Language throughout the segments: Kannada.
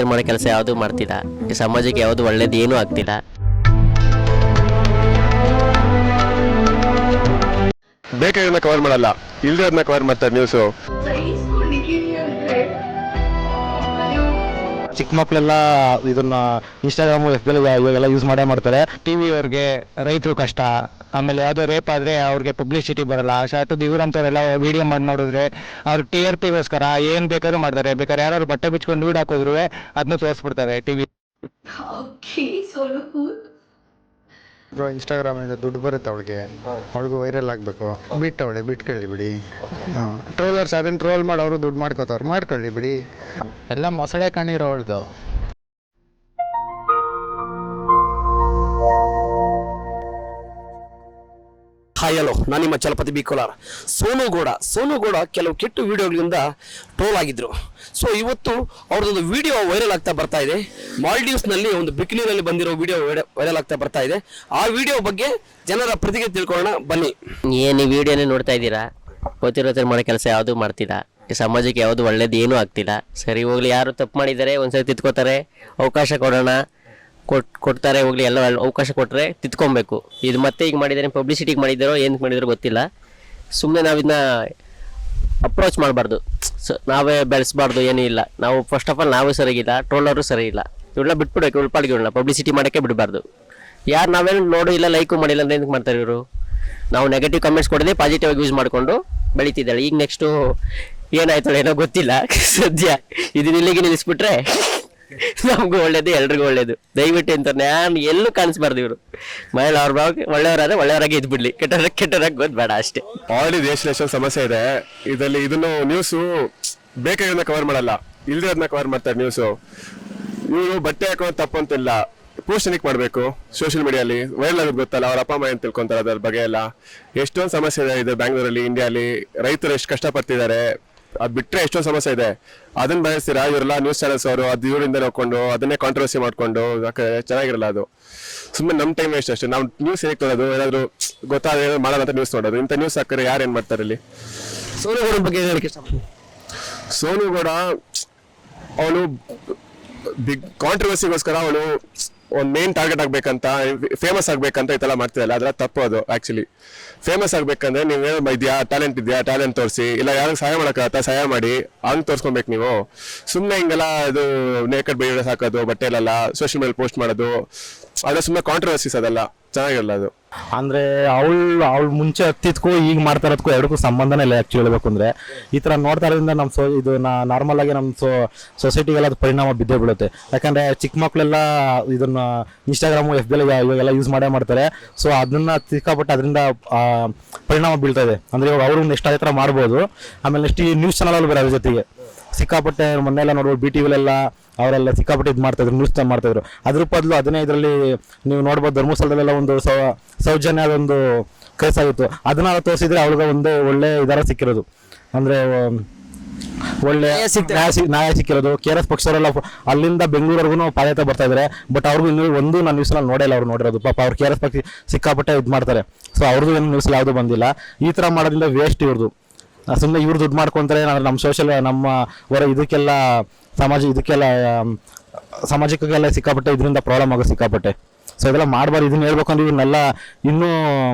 ಮಾಡೋ ಕೆಲಸ ಯಾವುದು ಮಾಡ್ತಿಲ್ಲ, ಈ ಸಮಾಜಕ್ಕೆ ಯಾವುದು ಒಳ್ಳೇದು ಏನೂ ಆಗ್ತಿಲ್ಲ. ಬೇಕಾಗಿರೋದನ್ನ ಕವರ್ ಮಾಡಲ್ಲ, ಇಲ್ದಿರೋದನ್ನ ಕವರ್ ಮಾಡ್ತಾರೆ ನ್ಯೂಸು. ಚಿಕ್ಕ ಮಕ್ಕಳೆಲ್ಲ ಇದನ್ನ ಇನ್ಸ್ಟಾಗ್ರಾಮು ಎಫ್ ಬಿ ಇವಾಗೆಲ್ಲ ಯೂಸ್ ಮಾಡೇ ಮಾಡ್ತಾರೆ. ಟಿವಿ ಅವ್ರಿಗೆ ರೈತರು ಕಷ್ಟ, ಆಮೇಲೆ ಯಾವುದೋ ರೇಪ್ ಆದರೆ ಅವ್ರಿಗೆ ಪಬ್ಲಿಸಿಟಿ ಬರಲ್ಲ. ಶಾರ್ಟದ್ದು ಇವ್ರಂಥವ್ರೆಲ್ಲ ವಿಡಿಯೋ ಮಾಡಿ ನೋಡಿದ್ರೆ ಅವ್ರು ಟಿ ಆರ್ ಪಿಗೋಸ್ಕರ ಏನು ಬೇಕಾದ್ರೂ ಮಾಡ್ತಾರೆ. ಬೇಕಾದ್ರೆ ಯಾರು ಬಟ್ಟೆ ಬಿಚ್ಕೊಂಡು ವೀಡ್ ಹಾಕಿದ್ರು ಅದನ್ನ ತೋರಿಸ್ಬಿಡ್ತಾರೆ ಟಿವಿ. ಇನ್ಸ್ಟಾಗ್ರಾಮಿಂದ ದುಡ್ಡು ಬರುತ್ತೆ ಅವಳಿಗೂ ವೈರಲ್ ಆಗಬೇಕು. ಬಿಟ್ಟವಳೆ ಬಿಟ್ಕೊಳ್ಳಿ ಬಿಡಿ. ಟ್ರೋಲರ್ಸ್ ಅದನ್ನು ಟ್ರೋಲ್ ಮಾಡಿ ಅವರು ದುಡ್ಡು ಮಾಡ್ಕೋತಾವ್ರು, ಮಾಡ್ಕೊಳ್ಳಿ ಬಿಡಿ. ಎಲ್ಲ ಮೊಸಳೆ ಕಣ್ಣೀರು ಅವಳ್ದು. ಹಾಯ್ ಹಲೋ, ನಾನು ನಿಮ್ಮ ಚಲಪತಿ ಬಿ ಕೋಲಾರ. ಸೋನು ಗೌಡ ಕೆಲವು ಕೆಟ್ಟ ವಿಡಿಯೋಗಳಿಂದ ಟ್ರೋಲ್ ಆಗಿದ್ರು. ಸೊ ಇವತ್ತು ಅವ್ರದ್ದೊಂದು ವಿಡಿಯೋ ವೈರಲ್ ಆಗ್ತಾ ಬರ್ತಾ ಇದೆ. ಮಾಲ್ಡೀವ್ಸ್ನಲ್ಲಿ ಒಂದು ಬಿಕಿನಿನಲ್ಲಿ ಬಂದಿರೋ ವಿಡಿಯೋ ವೈರಲ್ ಆಗ್ತಾ ಬರ್ತಾ ಇದೆ. ಆ ವಿಡಿಯೋ ಬಗ್ಗೆ ಜನರ ಪ್ರತಿಕ್ರಿಯೆ ತಿಳ್ಕೊಳ್ಳೋಣ ಬನ್ನಿ. ಏನು ಈ ವಿಡಿಯೋನೇ ನೋಡ್ತಾ ಇದ್ದೀರಾ, ಗೊತ್ತಿರೋ ಮಾಡೋ ಕೆಲಸ ಯಾವುದು ಮಾಡ್ತಿಲ್ಲ, ಈ ಸಮಾಜಕ್ಕೆ ಯಾವುದು ಒಳ್ಳೇದು ಏನೂ ಆಗ್ತಿಲ್ಲ. ಸರಿ ಹೋಗ್ಲಿ, ಯಾರು ತಪ್ಪು ಮಾಡಿದ್ದಾರೆ ಒಂದ್ಸರಿ ತಿದ್ಕೋತಾರೆ, ಅವಕಾಶ ಕೊಡೋಣ, ಕೊಡ್ತಾರೆ ಹೋಗ್ಲಿ. ಎಲ್ಲ ಅವಕಾಶ ಕೊಟ್ಟರೆ ತಿದ್ಕೊಬೇಕು. ಇದು ಮತ್ತೆ ಈಗ ಮಾಡಿದ್ದಾರೆ, ಪಬ್ಲಿಸಿಟಿಗೆ ಮಾಡಿದ್ದಾರೋ ಏನಕ್ಕೆ ಮಾಡಿದಾರೋ ಗೊತ್ತಿಲ್ಲ. ಸುಮ್ಮನೆ ನಾವು ಇದನ್ನ ಅಪ್ರೋಚ್ ಮಾಡಬಾರ್ದು, ನಾವೇ ಬೆಳೆಸಬಾರ್ದು, ಏನೂ ಇಲ್ಲ. ನಾವು ಫಸ್ಟ್ ಆಫ್ ಆಲ್ ನಾವೇ ಸರಿಗಿಲ್ಲ, ಟ್ರೋಲರು ಸರಿ ಇಲ್ಲ. ಇವಳನ್ನ ಬಿಟ್ಬಿಡ್ಬೇಕು, ಉಳ್ಪಾಡಿಗೆ ಇವಳನ್ನ ಪಬ್ಲಿಸಿಟಿ ಮಾಡೋಕ್ಕೆ ಬಿಡಬಾರ್ದು. ಯಾರು ನಾವೇನು ನೋಡು ಇಲ್ಲ, ಲೈಕು ಮಾಡಿಲ್ಲ ಅಂದ್ರೆ ಏನಕ್ಕೆ ಮಾಡ್ತಾರೆ ಇವರು? ನಾವು ನೆಗೆಟಿವ್ ಕಮೆಂಟ್ಸ್ ಕೊಡದೆ ಪಾಸಿಟಿವ್ ಆಗಿ ಯೂಸ್ ಮಾಡಿಕೊಂಡು ಬೆಳೀತಿದ್ದಾಳೆ. ಈಗ ನೆಕ್ಸ್ಟು ಏನಾಯ್ತಾಳೆ ಏನೋ ಗೊತ್ತಿಲ್ಲ. ಸದ್ಯ ಇದನ್ನ ಇಲ್ಲಿಗೆ ನಿಲ್ಲಿಸ್ಬಿಟ್ರೆ ನಮಗೂ ಒಳ್ಳೇದು, ಎಲ್ರಿಗೂ ಒಳ್ಳೇದು. ದಯವಿಟ್ಟು ಅಂತ ನಾನು ಎಲ್ಲೂ ಕಾಣಿಸ್ಬಾರ್ದು. ಇವರು ಮಹಿಳೆ ಅವ್ರ ಭಾಗ ಒಳ್ಳೆಯವರಾದ್ರೆ ಒಳ್ಳೆಯವರಾಗಿ ಇದ್ಬಿಡ್ಲಿ, ಕೆಟ್ಟವರಾಗಿ ಗೊತ್ತಬೇಡ ಅಷ್ಟೇ. ಆಲ್ರೆಡಿ ದೇಶದಲ್ಲಿ ಎಷ್ಟೊಂದು ಸಮಸ್ಯೆ ಇದೆ. ಇದರಲ್ಲಿ ಇದನ್ನು ನ್ಯೂಸು ಬೇಕಾಗಿರೋದನ್ನ ಕವರ್ ಮಾಡಲ್ಲ, ಇಲ್ದಿರೋದನ್ನ ಕವರ್ ಮಾಡ್ತಾರೆ ನ್ಯೂಸು. ಇವರು ಬಟ್ಟೆ ಹಾಕೋದು ತಪ್ಪಂತಿಲ್ಲ, ಪೋಸ್ಟ್ ಏನಕ್ಕೆ ಮಾಡಬೇಕು ಸೋಷಿಯಲ್ ಮೀಡಿಯಲ್ಲಿ? ವೈರಲ್ ಆಗೋದು ಗೊತ್ತಲ್ಲ, ಅವ್ರ ಅಪ್ಪ ಅಮ್ಮ ಏನು ತಿಳ್ಕೊಂತಾರೆ ಅದ್ರ ಬಗ್ಗೆ ಎಲ್ಲ. ಎಷ್ಟೊಂದು ಸಮಸ್ಯೆ ಇದೆ ಇದು ಬ್ಯಾಂಗ್ಳೂರಲ್ಲಿ, ಇಂಡಿಯಾಲಿ. ರೈತರು ಎಷ್ಟು ಕಷ್ಟಪಡ್ತಿದ್ದಾರೆ, ಅದು ಬಿಟ್ಟರೆ ಎಷ್ಟೊಂದು ಸಮಸ್ಯೆ ಇದೆ. ಅದನ್ನ ಬಯಸ್ತೀರಾ ಇವರೆಲ್ಲ ನ್ಯೂಸ್ ಚಾನಲ್ಸ್ ಅವರು, ಅದು ಇವರಿಂದ ನೋಡ್ಕೊಂಡು ಅದನ್ನೇ ಕಾಂಟ್ರವರ್ಸಿ ಮಾಡ್ಕೊಂಡು ಚೆನ್ನಾಗಿರಲ್ಲ. ಅದು ಸುಮ್ಮನೆ ನಮ್ಮ ಟೈಮ್ ವೇಸ್ಟ್ ಅಷ್ಟೇ. ನಾವು ನ್ಯೂಸ್ ಏನಕ್ಕೆ ನೋಡೋದು? ಏನಾದರೂ ಗೊತ್ತಾದ್ರೆ ಮಾಡೋದಂತ ನ್ಯೂಸ್ ನೋಡೋದು. ಇಂಥ ನ್ಯೂಸ್ ಹಾಕಿದ್ರೆ ಯಾರು ಏನು ಮಾಡ್ತಾರೆ ಇಲ್ಲಿ? ಸೋನು ಗೌಡ ಬಗ್ಗೆ ಏನು ಹೇಳಕ್ಕೆ ಇಷ್ಟಪಡ್ತೀನಿ? ಸೋನು ಗೌಡ ಅವನು ಬಿಗ್ ಕಾಂಟ್ರವರ್ಸಿಗೋಸ್ಕರ ಅವನು ಒಂದು ಮೇನ್ ಟಾರ್ಗೆಟ್ ಆಗ್ಬೇಕಂತ, ಫೇಮಸ್ ಆಗ್ಬೇಕಂತ ಇದೆಲ್ಲ ಮಾಡ್ತಿದ್ದಲ್ಲ, ಅದರ ತಪ್ಪು. ಅದು ಆಕ್ಚುಲಿ ಫೇಮಸ್ ಆಗ್ಬೇಕಂದ್ರೆ ನೀವೇನು ಇದೆಯಾ, ಟ್ಯಾಲೆಂಟ್ ತೋರಿಸಿ, ಇಲ್ಲ ಯಾರಿಗೆ ಸಹಾಯ ಮಾಡೋಕ್ಕಾಗತ್ತಾ ಸಹಾಯ ಮಾಡಿ, ಹಂಗೆ ತೋರಿಸ್ಕೊಬೇಕು ನೀವು. ಸುಮ್ಮನೆ ಹಿಂಗೆಲ್ಲ ಇದು ನೇಕಡ್ ಬೈಡಿಯೋಸ್ ಹಾಕೋದು, ಬಟ್ಟೆಲೆಲ್ಲ ಸೋಷಿಯಲ್ ಮೀಡಿಯಾ ಪೋಸ್ಟ್ ಮಾಡೋದು, ಅದು ಸುಮ್ಮನೆ ಕಾಂಟ್ರವರ್ಸಿಸ್, ಅದೆಲ್ಲ ಚೆನ್ನಾಗಿರಲ್ಲ ಅದು. ಅಂದ್ರೆ ಅವಳು ಮುಂಚೆ ಹತ್ತಿದ್ಕೂ ಈಗ ಮಾಡ್ತಾ ಇರೋದಕ್ಕೂ ಎರಡಕ್ಕೂ ಸಂಬಂಧನೇ ಇಲ್ಲ. ಆ್ಯಕ್ಚುಲಿ ಹೇಳ್ಬೇಕು ಅಂದ್ರೆ ಈ ಥರ ನೋಡ್ತಾ ಇರೋದ್ರಿಂದ ನಮ್ಮ ಇದು ನಾರ್ಮಲ್ ಆಗಿ ನಮ್ಮ ಸೊಸೈಟಿಗೆಲ್ಲ ಅದು ಪರಿಣಾಮ ಬಿದ್ದೇ ಬೀಳುತ್ತೆ. ಯಾಕಂದ್ರೆ ಚಿಕ್ಕ ಮಕ್ಕಳೆಲ್ಲ ಇದನ್ನ ಇನ್ಸ್ಟಾಗ್ರಾಮು ಎಫ್ ಬಿ ಇವಾಗೆಲ್ಲ ಯೂಸ್ ಮಾಡೇ ಮಾಡ್ತಾರೆ. ಸೊ ಅದನ್ನ ಸಿಕ್ಕಾಪಟ್ಟೆ ಅದರಿಂದ ಪರಿಣಾಮ ಬೀಳ್ತಾ ಇದೆ. ಅಂದ್ರೆ ಇವಾಗ ಅವರು ನೆಕ್ಸ್ಟ್ ಅದೇ ಥರ ಮಾಡ್ಬೋದು. ಆಮೇಲೆ ನೆಕ್ಸ್ಟ್ ಈ ನ್ಯೂಸ್ ಚಾನಲ್ ಬೇರೆ ಅದ್ರ ಜೊತೆಗೆ ಸಿಕ್ಕಾಪಟ್ಟೆ ಮೊನ್ನೆಲ್ಲ ನೋಡ್ಬೋದು, ಬಿ ಟಿ ವಿಲೆಲ್ಲ ಅವರೆಲ್ಲ ಸಿಕ್ಕಾಪಟ್ಟೆ ಇದು ಮಾಡ್ತಾಯಿದ್ರು, ನ್ಯೂಸ್ ಮಾಡ್ತಾಯಿದ್ರು. ಅದ್ರ ಬದಲು ಅದನ್ನೇ ಇದರಲ್ಲಿ ನೀವು ನೋಡ್ಬೋದು, ಧರ್ಮಸ್ಥಳದಲ್ಲೆಲ್ಲ ಒಂದು ಸೌಜನ್ಯದ ಒಂದು ಕೇಸ್ ಆಗಿತ್ತು. ಅದನ್ನ ತೋರಿಸಿದ್ರೆ ಅವ್ರಿಗೆ ಒಂದು ಒಳ್ಳೆ ಇದರ ಸಿಕ್ಕಿರೋದು, ಅಂದರೆ ಒಳ್ಳೆ ನ್ಯಾಯ ಸಿಕ್ಕಿರೋದು. ಕೆ ಆರ್ ಎಸ್ ಪಕ್ಷವರೆಲ್ಲ ಅಲ್ಲಿಂದ ಬೆಂಗಳೂರಿಗೂ ಪಾದಯಾತ್ರೆ ಬರ್ತಾ ಇದ್ದಾರೆ. ಬಟ್ ಅವ್ರಿಗೂ ಇನ್ನೂ ಒಂದು ನಾನು ನ್ಯೂಸ್ನಲ್ಲಿ ನೋಡಿಲ್ಲ, ಅವ್ರು ನೋಡಿರೋದು. ಪಾಪ ಅವ್ರು ಕೆ ಆರ್ ಎಸ್ ಪಕ್ಷ ಸಿಕ್ಕಾಪಟ್ಟೆ ಇದು ಮಾಡ್ತಾರೆ. ಸೊ ಅವ್ರದ್ದು ಏನು ನ್ಯೂಸ್ ಯಾವುದೂ ಬಂದಿಲ್ಲ. ಈ ಥರ ಮಾಡೋದ್ರಿಂದ ವೇಸ್ಟ್ ಇವ್ರದ್ದು. ಸುಮ್ಮನೆ ಇವ್ರು ದುಡ್ಡು ಮಾಡ್ಕೊತಾರೆ. ನಮ್ಮ ಸೋಷಿಯಲ್ ನಮ್ಮ ಇದಕ್ಕೆಲ್ಲ ಸಾಮಾಜಿಕಕ್ಕೆಲ್ಲ ಸಿಕ್ಕಾಪಟ್ಟೆ ಇದರಿಂದ ಪ್ರಾಬ್ಲಮ್ ಆಗೋ ಸಿಕ್ಕಾಪಟ್ಟೆ. ಸೊ ಇದೆಲ್ಲ ಮಾಡಬಾರ್ದು. ಇದನ್ನ ಹೇಳ್ಬೇಕಂದ್ರೆ ಇವ್ರನ್ನೆಲ್ಲ ಇನ್ನೂ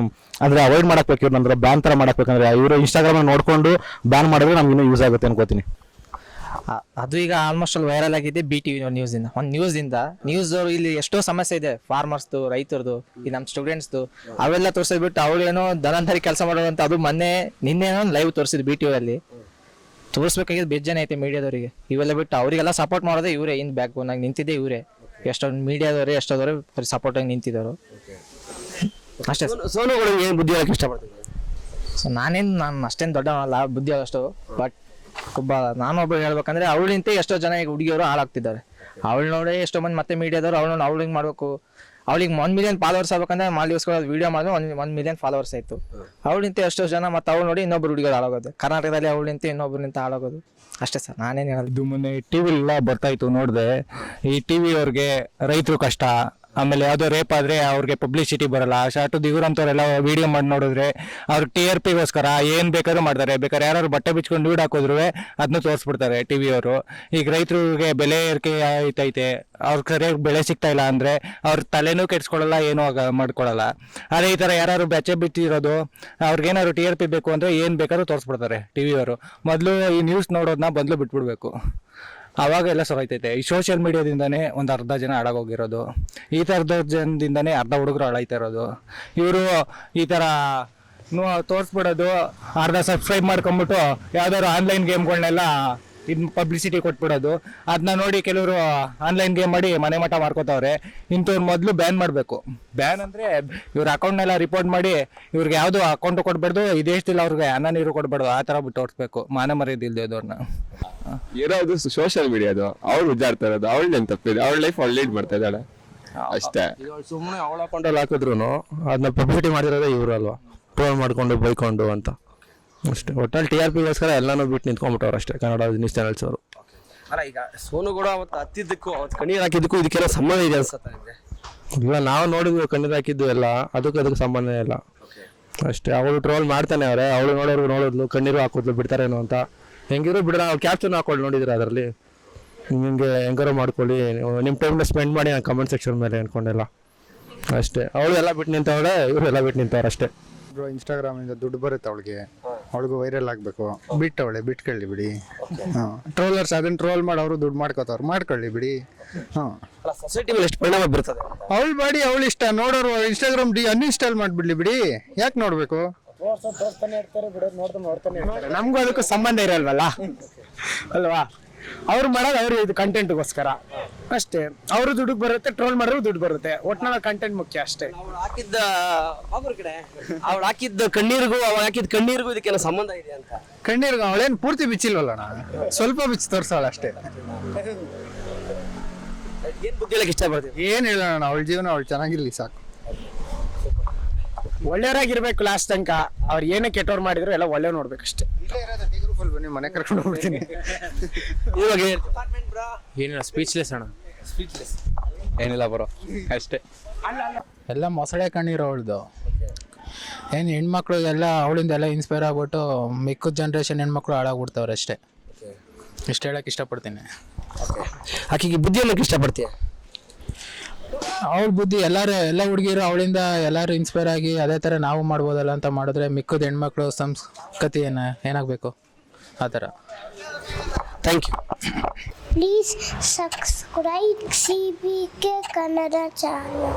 ಅಂದರೆ ಅವಾಯ್ಡ್ ಮಾಡಬೇಕು. ಇವ್ರನ್ನ ಬ್ಯಾನ್ ಥರ ಮಾಡಬೇಕಂದ್ರೆ ಇವರು ಇನ್ಸ್ಟಾಗ್ರಾಮ್ ನೋಡಿಕೊಂಡು ಬ್ಯಾನ್ ಮಾಡಿದ್ರೆ ನಮ್ಗೆ ಇನ್ನೂ ಯೂಸ್ ಆಗುತ್ತೆ ಅನ್ಕೋತೀನಿ. ಅದು ಈಗ ಆಲ್ಮೋಸ್ಟ್ ಅಲ್ಲಿ ವೈರಲ್ ಆಗಿದೆ ಬಿ ಟಿ ವಿ ನ್ಯೂಸ್ ಅವರು ಇಲ್ಲಿ ಎಷ್ಟೋ ಸಮಸ್ಯೆ ಇದೆ, ಫಾರ್ಮರ್ಸ್ದು, ರೈತರದು, ಈ ನಮ್ಮ ಸ್ಟೂಡೆಂಟ್ಸ್ದು, ಅವೆಲ್ಲ ತೋರಿಸಿದ್ಬಿಟ್ಟು ಅವ್ರೇನೋ ದನಂಧರಿ ಕೆಲಸ ಮಾಡೋದಂತ. ಅದು ನಿನ್ನೇನೋ ಲೈವ್ ತೋರಿಸಿದ್ರು ಬಿ ಟಿ ವಿ ಅಲ್ಲಿ. ತೋರಿಸ್ಬೇಕಾಗಿದ್ದು ಬೇಜಾನೆ ಐತೆ ಮೀಡಿಯಾದವರಿಗೆ. ಇವೆಲ್ಲ ಬಿಟ್ಟು ಅವರಿಗೆಲ್ಲ ಸಪೋರ್ಟ್ ಮಾಡೋದೇ ಇವರೇ, ಇನ್ ಬ್ಯಾಕ್ ಬೋನ್ ಆಗಿ ನಿಂತಿದ್ದೆ ಇವರೇ. ಎಷ್ಟೊಂದು ಮೀಡಿಯಾದವರೇ ಎಷ್ಟೋದವರೆ ಸಪೋರ್ಟ್ ಆಗಿ ನಿಂತಿದ್ದಾರೆ ಅಷ್ಟೇ. ಸೋನು ಗೌಡ ಏನು ಬುದ್ಧಿ ಹೇಳಕ್ಕೆ ಇಷ್ಟಪಡ್ತೀನಿ? ಸೊ ನಾನು ಅಷ್ಟೇನು ದೊಡ್ಡವನಲ್ಲ ಬುದ್ಧಿ ಅಷ್ಟು. ಬಟ್ ನಾನೊಬ್ಬರು ಹೇಳ್ಬೇಕಂದ್ರೆ ಅವಳಿಂತ ಎಷ್ಟೋ ಜನ ಈಗ ಹುಡುಗಿಯವರು ಹಾಳಾಗ್ತಿದ್ದಾರೆ. ಅವಳು ನೋಡಿ ಎಷ್ಟೋ ಮಂದಿ ಮತ್ತೆ ಮೀಡಿಯಾದವರು ಅವಳು ಹಿಂಗೆ ಮಾಡಬೇಕು, ಅವಳಿಗೆ 1 ಮಿಲಿಯನ್ ಫಾಲೋವರ್ಸ್ ಆಗ್ಬೇಕಂದ್ರೆ ಮಾಲ್ಡೀವ್ಸ್ಗಳು ವಿಡಿಯೋ ಮಾಡಿದ್ರೆ 1 ಮಿಲಿಯನ್ ಫಾಲೋವರ್ಸ್ ಆಯಿತು. ಅವಳಿಂತ ಎಷ್ಟೋ ಜನ ಮತ್ತೆ ಅವಳು ನೋಡಿ ಇನ್ನೊಬ್ರು ಹುಡುಗಿಯರು ಹಾಳಾಗೋದು. ಕರ್ನಾಟಕದಲ್ಲಿ ಅವಳಿಂತ ಇನ್ನೊಬ್ರಿಂದ ಹಾಳಾಗೋದು ಅಷ್ಟೇ ಸರ್, ನಾನೇನು ಹೇಳೋದು. ಇದು ಮೊನ್ನೆ ಟಿ ವಿಲೆಲ್ಲ ಬರ್ತಾಯಿತ್ತು ನೋಡಿದೆ. ಈ ಟಿ ವಿ ಅವ್ರಿಗೆ ರೈತರು ಕಷ್ಟ, ಆಮೇಲೆ ಯಾವುದೋ ರೇಪ್ ಆದರೆ ಅವ್ರಿಗೆ ಪಬ್ಲಿಸಿಟಿ ಬರಲ್ಲ. ಶಾರ್ಟು ಇವ್ರಂಥವ್ರೆಲ್ಲ ವಿಡಿಯೋ ಮಾಡಿ ನೋಡಿದ್ರೆ ಅವ್ರಿಗೆ TRPಗೋಸ್ಕರ ಏನು ಬೇಕಾದ್ರೂ ಮಾಡ್ತಾರೆ. ಬೇಕಾದ್ರೆ ಯಾರು ಬಟ್ಟೆ ಬಿಚ್ಕೊಂಡು ವೀಡ್ ಹಾಕಿದ್ರು ಅದನ್ನು ತೋರಿಸ್ಬಿಡ್ತಾರೆ ಟಿವಿಯವರು. ಈಗ ರೈತರಿಗೆ ಬೆಲೆ ಏರಿಕೆ ಆಯ್ತೈತೆ, ಅವ್ರಿಗೆ ಸರಿಯಾಗಿ ಬೆಳೆ ಸಿಗ್ತಾ ಇಲ್ಲ ಅಂದರೆ ಅವ್ರ ತಲೆನೂ ಕೆಡ್ಸ್ಕೊಳ್ಳಲ್ಲ, ಏನೂ ಮಾಡ್ಕೊಳ್ಳಲ್ಲ. ಅದೇ ಈ ಥರ ಯಾರು ಬೆಚ್ಚೆ ಬಿಟ್ಟಿರೋದು ಅವ್ರಿಗೇನಾದ್ರು TRP ಬೇಕು ಅಂದರೆ ಏನು ಬೇಕಾದ್ರೂ ತೋರಿಸ್ಬಿಡ್ತಾರೆ ಟಿವಿಯವರು. ಮೊದಲು ಈ ನ್ಯೂಸ್ ನೋಡೋದನ್ನ ಬದಲು ಬಿಟ್ಬಿಡ್ಬೇಕು, ಆವಾಗ ಎಲ್ಲ ಸರೋಯ್ತೈತೆ. ಈ ಸೋಷಿಯಲ್ ಮೀಡಿಯಾದಿಂದನೇ ಒಂದು ಅರ್ಧ ಜನ ಹಾಳಾಗೋಗಿರೋದು, ಈ ಥರದ ಜನದಿಂದನೇ ಅರ್ಧ ಹುಡುಗರು ಹಾಳಾಯ್ತಾ ಇರೋದು. ಇವರು ಈ ಥರ ತೋರಿಸ್ಬಿಡೋದು, ಅರ್ಧ ಸಬ್ಸ್ಕ್ರೈಬ್ ಮಾಡ್ಕೊಂಬಿಟ್ಟು ಯಾವ್ದಾದ್ರು ಆನ್ಲೈನ್ ಗೇಮ್ಗಳನ್ನೆಲ್ಲ ಪಬ್ಲಿಸಿಟಿ ಕೊಟ್ಬಿಡೋದು. ಅದನ್ನ ನೋಡಿ ಕೆಲವರು ಆನ್ಲೈನ್ ಗೇಮ್ ಮಾಡಿ ಮನೆ ಮಠ ಮಾರ್ಕೋತಾವ್ರೆ. ಇಂಥವ್ರು ಮೊದಲು ಬ್ಯಾನ್ ಮಾಡಬೇಕು. ಬ್ಯಾನ್ ಅಂದರೆ ಇವ್ರ ಅಕೌಂಟ್ನೆಲ್ಲ ರಿಪೋರ್ಟ್ ಮಾಡಿ ಇವ್ರಿಗೆ ಯಾವುದು ಅಕೌಂಟು ಕೊಡ್ಬಾರ್ದು, ಈ ದೇಶದಲ್ಲಿ ಅವ್ರಿಗೆ ಅನ್ನ ನೀರು ಕೊಡ್ಬಾರ್ದು, ಆ ಥರ ಬಿಟ್ಟು ತೋರಿಸ್ಬೇಕು. ಮಾನ ಮರ್ಯಾದೆ ಇಲ್ದೇದವ್ರನ್ನ. ಇರೋದು ಸೋಷಿಯಲ್ ಮೀಡಿಯಾದು, ಅವ್ಳು ಉಜ್ಜಾಡ್ತಾ ಇರೋದು, ಅವಳೇನು ತಪ್ಪಿದೆ, ಅವಳ ಲೈಫ್ ಅವಳು ಲೀಡ್ ಮಾಡ್ತಾ ಇದ್ದಾಳೆ ಅಷ್ಟೇ. ಸುಮ್ಮನೆ ಅವಳ ಅಕೌಂಟಲ್ಲಿ ಹಾಕಿದ್ರು ಅದನ್ನ ಪಬ್ಲಿಸಿಟಿ ಮಾಡಿರೋದೇ ಇವರು ಅಲ್ವಾ, ಟ್ರೋಲ್ ಮಾಡ್ಕೊಂಡು ಬೈಕೊಂಡು ಅಂತ ಅಷ್ಟೇ. ಒಟ್ಟಲ್ಲಿ TRPಗೋಸ್ಕರ ಎಲ್ಲಾನು ಬಿಟ್ಟು ನಿಂತ್ಕೊಂಡ್ಬಿಟ್ಟವ್ರು ಅಷ್ಟೇ ಕನ್ನಡ ನ್ಯೂಸ್ ಚಾನೆಲ್ಸ್ ಅವರು. ಅಲ್ಲ, ಈಗ ಸೋನು ಗೌಡ ಅವತ್ತು ಹತ್ತಿದ್ದಕ್ಕೂ ಅವತ್ತು ಕಣ್ಣೀರು ಹಾಕಿದ್ದಕ್ಕೂ ಇದಕ್ಕೆಲ್ಲ ಸಂಬಂಧ ಇದೆ ಅನ್ಸುತ್ತೆ ನಿಮಗೆ? ಇಲ್ಲ, ನಾವು ನೋಡಿದ್ವಿ ಕಣ್ಣೀರು ಹಾಕಿದ್ದು ಎಲ್ಲ, ಅದಕ್ಕೆ ಸಂಬಂಧ ಇಲ್ಲ ಅಷ್ಟೇ. ಅವಳು ಟ್ರೋಲ್ ಮಾಡ್ತಾನೆ ಅವ್ರೆ, ಅವಳು ನೋಡಿದ್ಲು ಕಣ್ಣೀರು ಹಾಕಿದ್ಲು, ಬಿಡ್ತಾರೇನೋ ಅಂತ. ಹೆಂಗಿರೋ ಬಿಡ್ರ, ಅವ್ಳು ಕ್ಯಾಪ್ಷನ್ ಹಾಕೊಂಡು ನೋಡಿದ್ರೆ ಅದರಲ್ಲಿ ನಿಮಗೆ ಹೆಂಗಾರೋ ಮಾಡ್ಕೊಳ್ಳಿ, ನಿಮ್ಮ ಟೈಮ್ನ ಸ್ಪೆಂಡ್ ಮಾಡಿ ನಾನು ಕಮೆಂಟ್ ಸೆಕ್ಷನ್ ಮೇಲೆ ಅನ್ಕೊಂಡೆಲ್ಲ ಅಷ್ಟೇ. ಅವಳು ಎಲ್ಲ ಬಿಟ್ಟು ನಿಂತವಳೆ, ಇವರು ಎಲ್ಲ ಬಿಟ್ಟು ನಿಂತವ್ರು ಅಷ್ಟೇ. ಇನ್ಸ್ಟಾಗ್ರಾಮಿಂದ ದುಡ್ಡು ಬರುತ್ತೆ ಅವಳಿಗೂ ವೈರಲ್ ಆಗಬೇಕು. ಬಿಟ್ಕೊಳ್ಳಿ ಬಿಡಿ. ಟ್ರೋಲರ್ಸ್ ಅದನ್ನ ಟ್ರೋಲ್ ಮಾಡಿ ಅವರು ದುಡ್ಡು ಮಾಡ್ಕೋತಾವ್ರು, ಮಾಡ್ಕೊಳ್ಳಿ ಬಿಡಿ. ಅಲ್ಲ, ಸೊಸೈಟಿ ಮೇಲೆ ಎಷ್ಟು ಪರಿಣಾಮ ಬೀರ್ತದೆ? ಅವಳು ಬಾಡಿ ಅವಳು ಇಷ್ಟ, ನೋಡೋರು ಇನ್ಸ್ಟಾಗ್ರಾಮ್ ಅನ್ಇನ್ಸ್ಟಾಲ್ ಮಾಡಿಬಿಡ್ಲಿ ಬಿಡಿ, ಯಾಕೆ ನೋಡಬೇಕು? ನಮಗೂ ಅದಕ್ಕೂ ಸಂಬಂಧ ಇರಲ್ವಲ್ಲ ಅಲ್ವಾ. ಅವ್ರು ಮಾಡೋದು ಅವ್ರು ಇದು ಕಂಟೆಂಟ್ಗೋಸ್ಕರ ಅಷ್ಟೇ. ಅವರು ದುಡ್ಡು ಬರುತ್ತೆ, ಟ್ರೋಲ್ ಮಾಡಿದ್ರು ದುಡ್ಡು ಬರುತ್ತೆ, ಒಟ್ನಲ್ಲಿ ಕಂಟೆಂಟ್ ಮುಖ್ಯ ಅಷ್ಟೇ. ಅವಳು ಹಾಕಿದ್ದ ಕಣ್ಣೀರಿಗೂ ಅವಾಗ ಹಾಕಿದ ಕಣ್ಣೀರಿಗೂ ಇದಕ್ಕೆಲ್ಲ ಸಂಬಂಧ ಇದೆ ಅಂತ? ಕಣ್ಣೀರ್ಗ ಅವಳೇನು ಪೂರ್ತಿ ಬಿಚ್ಚಿಲ್ವಲ್ಲ, ಸ್ವಲ್ಪ ಬಿಚ್ಚಿ ತೋರ್ಸಾಳ ಅಷ್ಟೇ. ಏನ್ ಬುದ್ಧಿ ಹೇಳಕ್ ಇಷ್ಟಪಡ್ತೀವಿ? ಏನ್ ಹೇಳೋಣ, ಅವಳ ಜೀವನ ಅವಳು ಚೆನ್ನಾಗಿರ್ಲಿ ಸಾಕು. ಒಳ್ಳೆಯವರಾಗಿರ್ಬೇಕು ಲಾಸ್ಟ್ ತನಕ. ಅವ್ರು ಏನೇ ಕೆಟ್ಟವ್ರು ಮಾಡಿದ್ರು ಎಲ್ಲ ಒಳ್ಳೆ ನೋಡ್ಬೇಕಷ್ಟೇ. ಬನ್ನಿ, ಮನೆ ಕರ್ಕೊಂಡು ಹೋಗ್ಬಿಡ್ತೀನಿ. ಇವಾಗ ಏನಿಲ್ಲ, ಸ್ಪೀಚ್ಲೆಸ್ ಅಣ್ಣ. ಏನಿಲ್ಲ ಬರೋ ಅಷ್ಟೇ. ಎಲ್ಲ ಮೊಸಳೆ ಕಣ್ಣೀರು ಅವಳ್ದು. ಏನು ಹೆಣ್ಮಕ್ಳು ಎಲ್ಲ ಅವಳಿಂದ ಎಲ್ಲ ಇನ್ಸ್ಪೈರ್ ಆಗ್ಬಿಟ್ಟು ಮಿಕ್ಕದ ಜನ್ರೇಷನ್ ಹೆಣ್ಮಕ್ಳು ಹಾಳಾಗ್ಬಿಡ್ತಾವ್ರೆ ಅಷ್ಟೇ. ಇಷ್ಟು ಹೇಳಕ್ಕೆ ಇಷ್ಟಪಡ್ತೀನಿ. ಆಕೆಗೆ ಬುದ್ಧಿ ಅನ್ನೋಕೆ ಇಷ್ಟಪಡ್ತೀಯ? ಅವಳ ಬುದ್ಧಿ ಎಲ್ಲ ಹುಡುಗಿರು ಅವಳಿಂದ ಎಲ್ಲರೂ ಇನ್ಸ್ಪೈರ್ ಆಗಿ ಅದೇ ಥರ ನಾವು ಮಾಡ್ಬೋದಲ್ಲ ಅಂತ ಮಾಡಿದ್ರೆ ಮಿಕ್ಕದ ಹೆಣ್ಮಕ್ಳು ಸಂಸ್ಕೃತಿ ಏನಾಗಬೇಕು ಆ ಥರ. Thank you. Please subscribe CBK Kannada channel.